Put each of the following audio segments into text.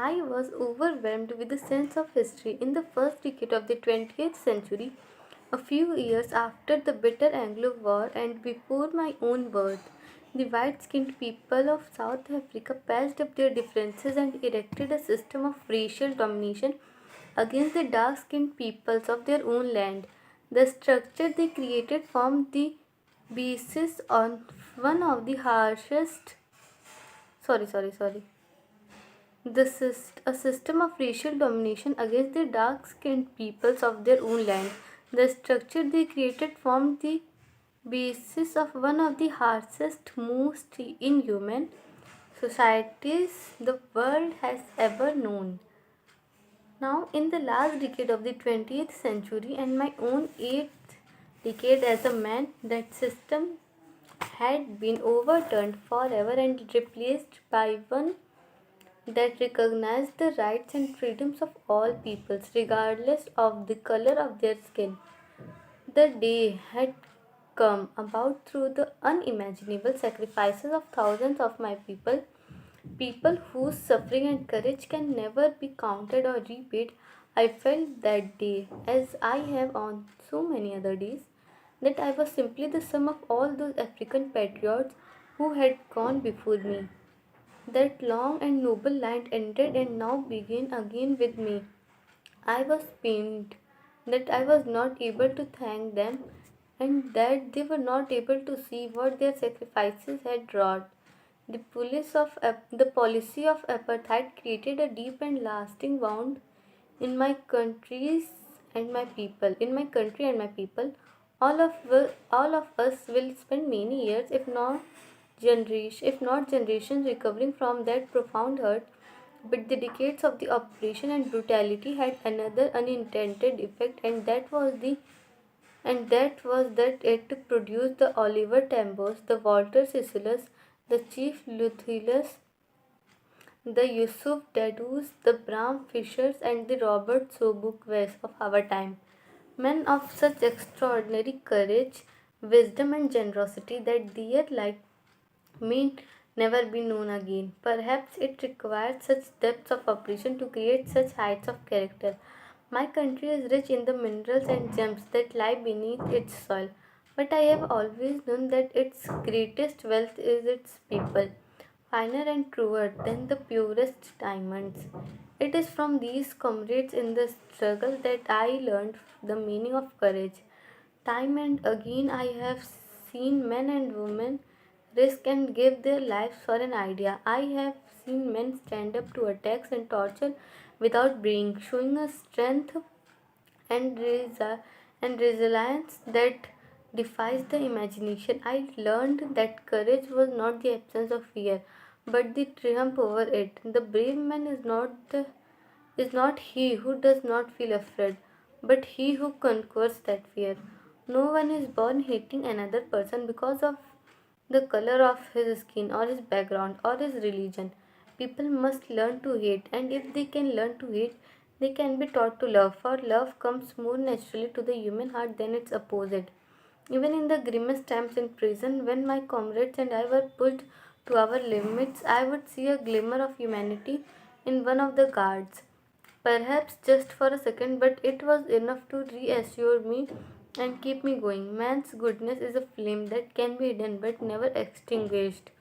I was overwhelmed with a sense of history. In the first decade of the 20th century, a few years after the bitter Anglo War and before my own birth, the white skinned people of South Africa patched up their differences and erected a system of racial domination against the dark skinned peoples of their own land. The structure they created formed the basis on one of the harshest sorry a system of racial domination against the dark skinned peoples of their own land. The structure they created formed the basis of one of the harshest, most inhuman societies the world has ever known. Now, in the last decade of the 20th century and my own 8th decade as a man, that system had been overturned forever and replaced by one that recognized the rights and freedoms of all peoples, regardless of the color of their skin. The day had come about through the unimaginable sacrifices of thousands of my people, people whose suffering and courage can never be counted or repaid. I felt that day, as I have on so many other days, that I was simply the sum of all those African patriots who had gone before me. That long and noble line ended and now began again with me. I was pained that I was not able to thank them and that they were not able to see what their sacrifices had wrought. The policy of apartheid created a deep and lasting wound in my countries and my people. In my country and my people, all of us will spend many years, if not generations, recovering from that profound hurt. But the decades of the oppression and brutality had another unintended effect, and that was that it produced the Oliver Tambos, the Walter Sisulu, the Chief Luthilus, the Yusuf Dadus, the Bram Fishers, and the Robert Sobukwes of our time. Men of such extraordinary courage, wisdom, and generosity that their like may never be known again. Perhaps it required such depths of operation to create such heights of character. My country is rich in the minerals and gems that lie beneath its soil, but I have always known that its greatest wealth is its people, finer and truer than the purest diamonds. It is from these comrades in the struggle that I learned the meaning of courage. Time and again, I have seen men and women risk and give their lives for an idea. I have seen men stand up to attacks and torture without breaking, showing a strength and, resilience that defies the imagination. I learned that courage was not the absence of fear, but the triumph over it. The brave man is not he who does not feel afraid, but he who conquers that fear. No one is born hating another person because of the color of his skin or his background or his religion. People must learn to hate, and if they can learn to hate, they can be taught to love, for love comes more naturally to the human heart than its opposite. Even in the grimmest times in prison, when my comrades and I were pushed to our limits, I would see a glimmer of humanity in one of the guards. Perhaps just for a second, but it was enough to reassure me and keep me going. Man's goodness is a flame that can be hidden but never extinguished.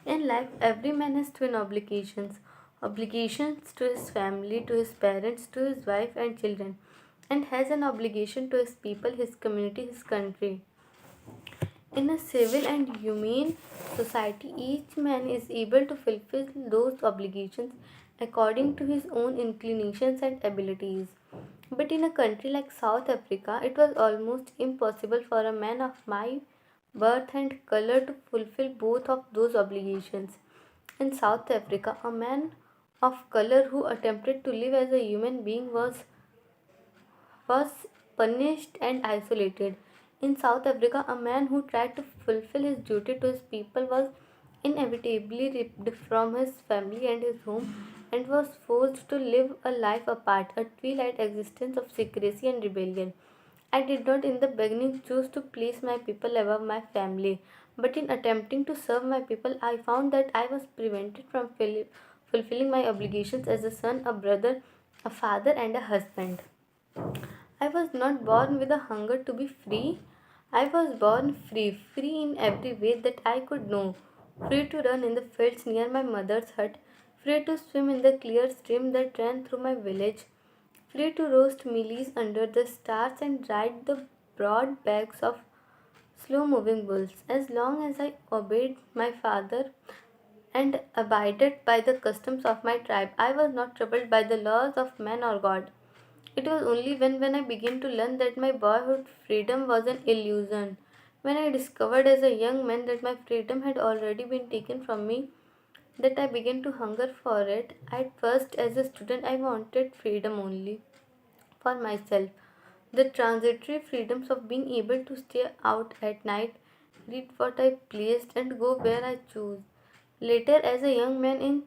In life, every man has twin obligations to his family, to his parents, to his wife and children, and has an obligation to his people, his community, his country. In a civil and humane society, each man is able to fulfill those obligations according to his own inclinations and abilities. But in a country like South Africa, it was almost impossible for a man of my birth and color to fulfill both of those obligations. In South Africa, a man of color who attempted to live as a human being was punished and isolated. In South Africa, a man who tried to fulfill his duty to his people was inevitably ripped from his family and his home and was forced to live a life apart, a twilight existence of secrecy and rebellion. I did not in the beginning choose to place my people above my family, but in attempting to serve my people, I found that I was prevented fulfilling my obligations as a son, a brother, a father, and a husband. I was not born with a hunger to be free. I was born free, free in every way that I could know. Free to run in the fields near my mother's hut, free to swim in the clear stream that ran through my village, free to roast mealies under the stars and ride the broad backs of slow moving bulls. As long as I obeyed my father and abided by the customs of my tribe, I was not troubled by the laws of man or God. It was only when I began to learn that my boyhood freedom was an illusion, when I discovered as a young man that my freedom had already been taken from me, that I began to hunger for it. At first, as a student, I wanted freedom only for myself, the transitory freedoms of being able to stay out at night, read what I pleased, and go where I chose. Later, as a young man in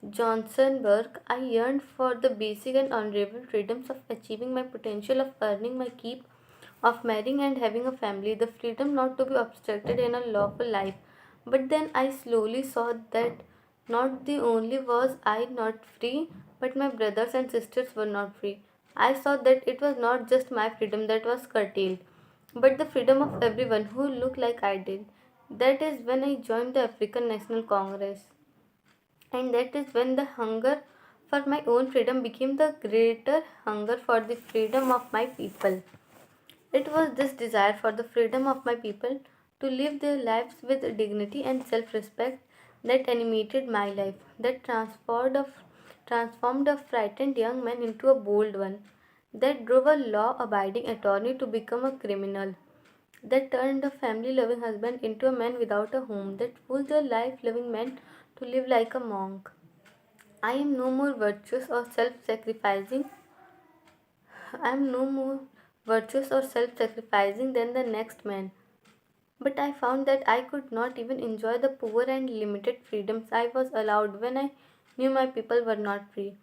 Johnsonburg, I yearned for the basic and honorable freedoms of achieving my potential, of earning my keep, of marrying and having a family, the freedom not to be obstructed in a lawful life. But then I slowly saw that not the only was I not free, but my brothers and sisters were not free. I saw that it was not just my freedom that was curtailed, but the freedom of everyone who looked like I did. That is when I joined the African National Congress. And that is when the hunger for my own freedom became the greater hunger for the freedom of my people. It was this desire for the freedom of my people to live their lives with dignity and self respect that animated my life, that transformed a frightened young man into a bold one, that drove a law abiding attorney to become a criminal, that turned a family loving husband into a man without a home, that forced a life loving man to live like a monk. I am no more virtuous or self sacrificing. I am no more virtuous or self sacrificing than the next man. But I found that I could not even enjoy the poor and limited freedoms I was allowed when I knew my people were not free.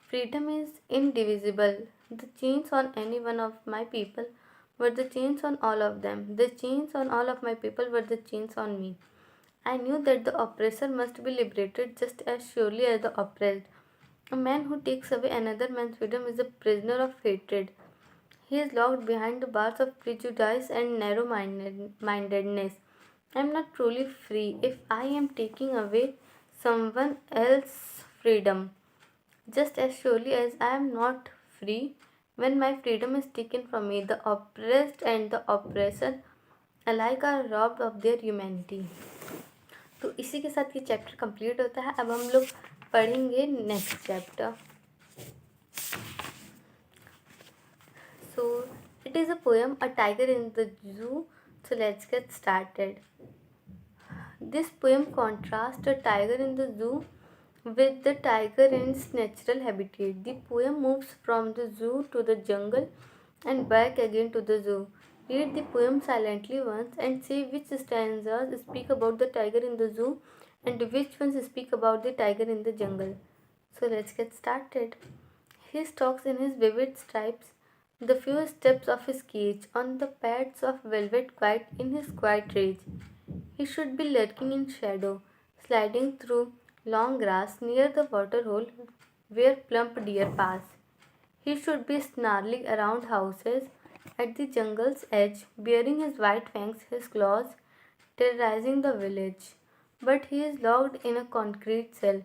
Freedom is indivisible. The chains on any one of my people were the chains on all of them. The chains on all of my people were the chains on me. I knew that the oppressor must be liberated just as surely as the oppressed. A man who takes away another man's freedom is a prisoner of hatred. He is locked behind the bars of prejudice and narrow mindedness. I am not truly free if I am taking away someone else's freedom, just as surely as I am not free when my freedom is taken from me. The oppressed and the oppressor alike are robbed of their humanity. तो इसी के साथ ये chapter complete होता है. अब हम लोग पढ़ेंगे next chapter. So it is a poem, A Tiger in the Zoo. So let's get started. This poem contrasts a tiger in the zoo with the tiger in its natural habitat. The poem moves from the zoo to the jungle and back again to the zoo. Read the poem silently once and say which stanzas speak about the tiger in the zoo and which ones speak about the tiger in the jungle. So let's get started. He stalks in his vivid stripes the few steps of his cage on the pads of velvet quiet in his quiet rage. He should be lurking in shadow, sliding through long grass near the water hole where plump deer pass. He should be snarling around houses at the jungle's edge, bearing his white fangs, his claws, terrorizing the village. But he is locked in a concrete cell,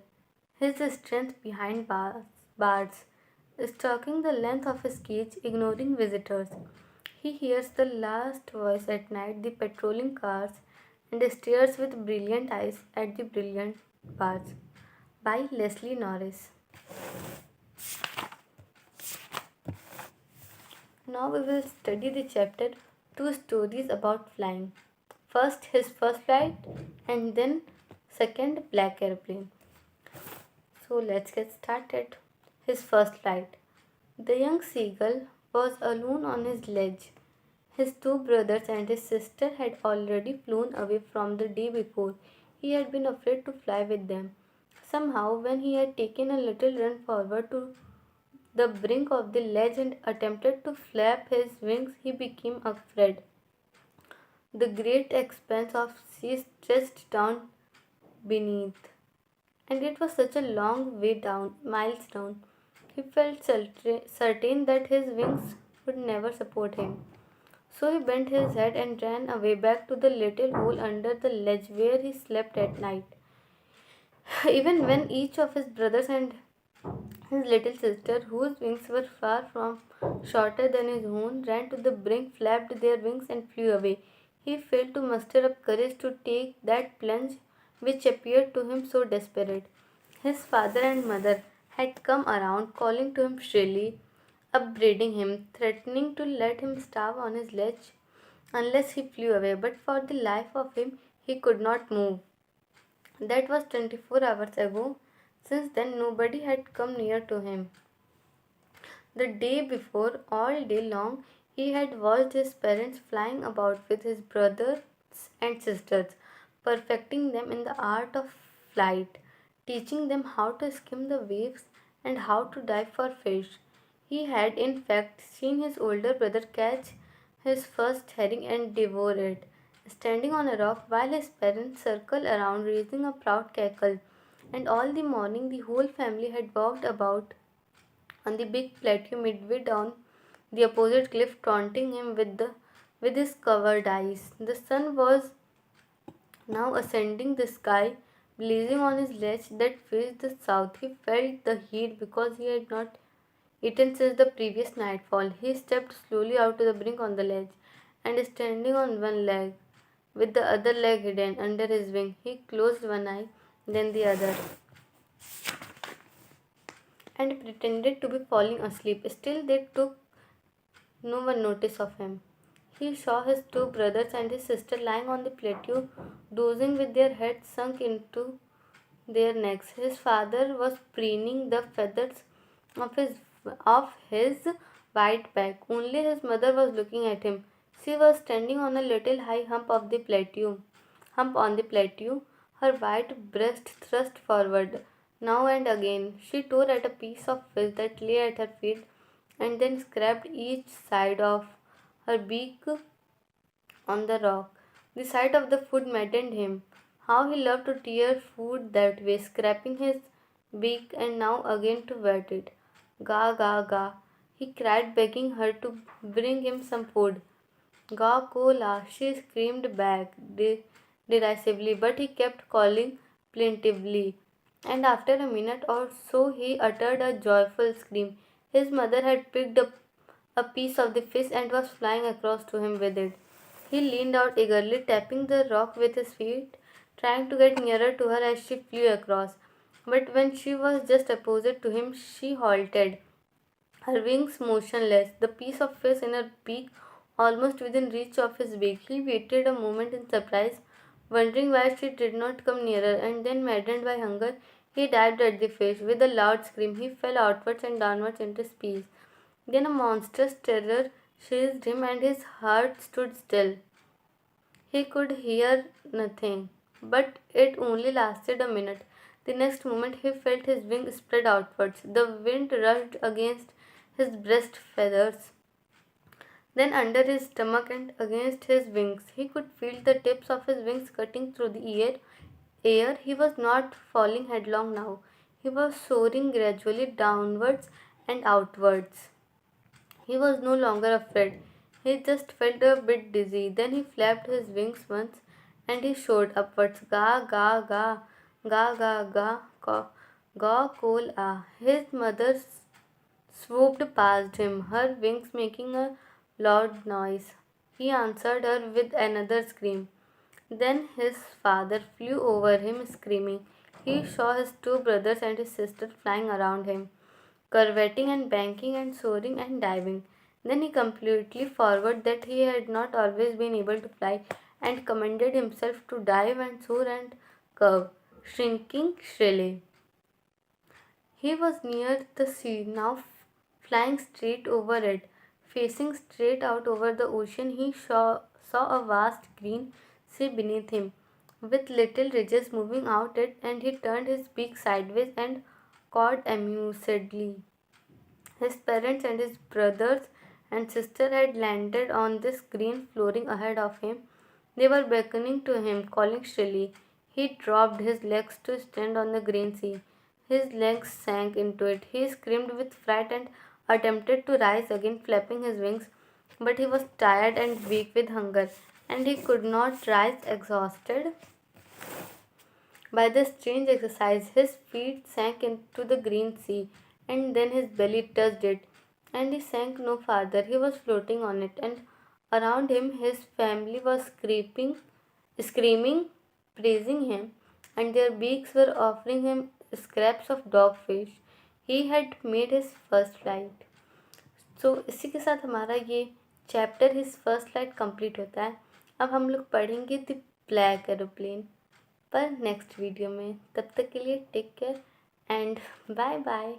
his strength behind bars, stalking the length of his cage, ignoring visitors. He hears the last voice at night, the patrolling cars, and stares with brilliant eyes at the brilliant bars. By Leslie Norris. Now we will study the chapter Two Stories About Flying. First, his first flight, and then second, Black Airplane. So let's get started. His first flight. The young seagull was alone on his ledge. His two brothers and his sister had already flown away from the day before. He had been afraid to fly with them. Somehow, when he had taken a little run forward to the brink of the ledge and attempted to flap his wings, he became afraid. The great expanse of sea stretched down beneath, and it was such a long way down, miles down. He felt certain that his wings would never support him. So he bent his head and ran away back to the little hole under the ledge where he slept at night. Even when each of his brothers and his little sister, whose wings were far from shorter than his own, ran to the brink, flapped their wings, and flew away. He failed to muster up courage to take that plunge which appeared to him so desperate. His father and mother had come around, calling to him shrilly, upbraiding him, threatening to let him starve on his ledge unless he flew away, but for the life of him he could not move. That was 24 hours ago. Since then, nobody had come near to him. The day before, all day long, he had watched his parents flying about with his brothers and sisters, perfecting them in the art of flight, teaching them how to skim the waves and how to dive for fish. He had, in fact, seen his older brother catch his first herring and devour it, standing on a rock while his parents circled around, raising a proud cackle. And all the morning, the whole family had walked about on the big plateau midway down the opposite cliff, taunting him with his covered eyes. The sun was now ascending the sky, blazing on his ledge that faced the south. He felt the heat because he had not eaten since the previous nightfall. He stepped slowly out to the brink on the ledge, and standing on one leg, with the other leg hidden under his wing, he closed one eye, then the other, and pretended to be falling asleep. Still, they took no one notice of him. He saw his two brothers and his sister lying on the plateau, dozing with their heads sunk into their necks. His father was preening the feathers of his white back. Only his mother was looking at him. She was standing on a little high hump on the plateau, her white breast thrust forward. Now and again, she tore at a piece of fish that lay at her feet and then scraped each side of her beak on the rock. The sight of the food maddened him. How he loved to tear food that way, scraping his beak and now again to wet it. Ga ga ga, he cried, begging her to bring him some food. Ga cola, she screamed back derisively, but he kept calling plaintively. And after a minute or so, he uttered a joyful scream. His mother had picked up a piece of the fish and was flying across to him with it. He leaned out eagerly, tapping the rock with his feet, trying to get nearer to her as she flew across. But when she was just opposite to him, she halted, her wings motionless, the piece of fish in her beak almost within reach of his beak. He waited a moment in surprise, wondering why she did not come nearer, and then, maddened by hunger, he dived at the fish. With a loud scream, he fell outwards and downwards into space. Then a monstrous terror seized him, and his heart stood still. He could hear nothing, but it only lasted a minute. The next moment he felt his wings spread outwards. The wind rushed against his breast feathers, then under his stomach and against his wings. He could feel the tips of his wings cutting through the air. He was not falling headlong now. He was soaring gradually downwards and outwards. He was no longer afraid. He just felt a bit dizzy. Then he flapped his wings once and he soared upwards. Ga ga ga, ga ga ga, ga call ah. His mother swooped past him, her wings making a loud noise. He answered her with another scream. Then his father flew over him screaming. He saw his two brothers and his sister flying around him, curvetting and banking and soaring and diving. Then he completely forgot that he had not always been able to fly and commanded himself to dive and soar and curve, shrinking shrilly. He was near the sea, now flying straight over it. Facing straight out over the ocean, he saw a vast green sea beneath him, with little ridges moving out it, and he turned his beak sideways and cawed amusedly. His parents and his brothers and sister had landed on this green flooring ahead of him. They were beckoning to him, calling shrilly. He dropped his legs to stand on the green sea. His legs sank into it. He screamed with fright and attempted to rise again, flapping his wings, but he was tired and weak with hunger, and he could not rise. Exhausted by the strange exercise, his feet sank into the green sea, and then his belly touched it, and he sank no farther. He was floating on it, and around him his family was screaming, praising him, and their beaks were offering him scraps of dogfish. He had made his first flight. इसी के साथ हमारा ये chapter his first flight complete होता है. अब हम लोग पढ़ेंगे द ब्लैक एरोप्लेन पर नेक्स्ट वीडियो में. तब तक के लिए take care and bye bye.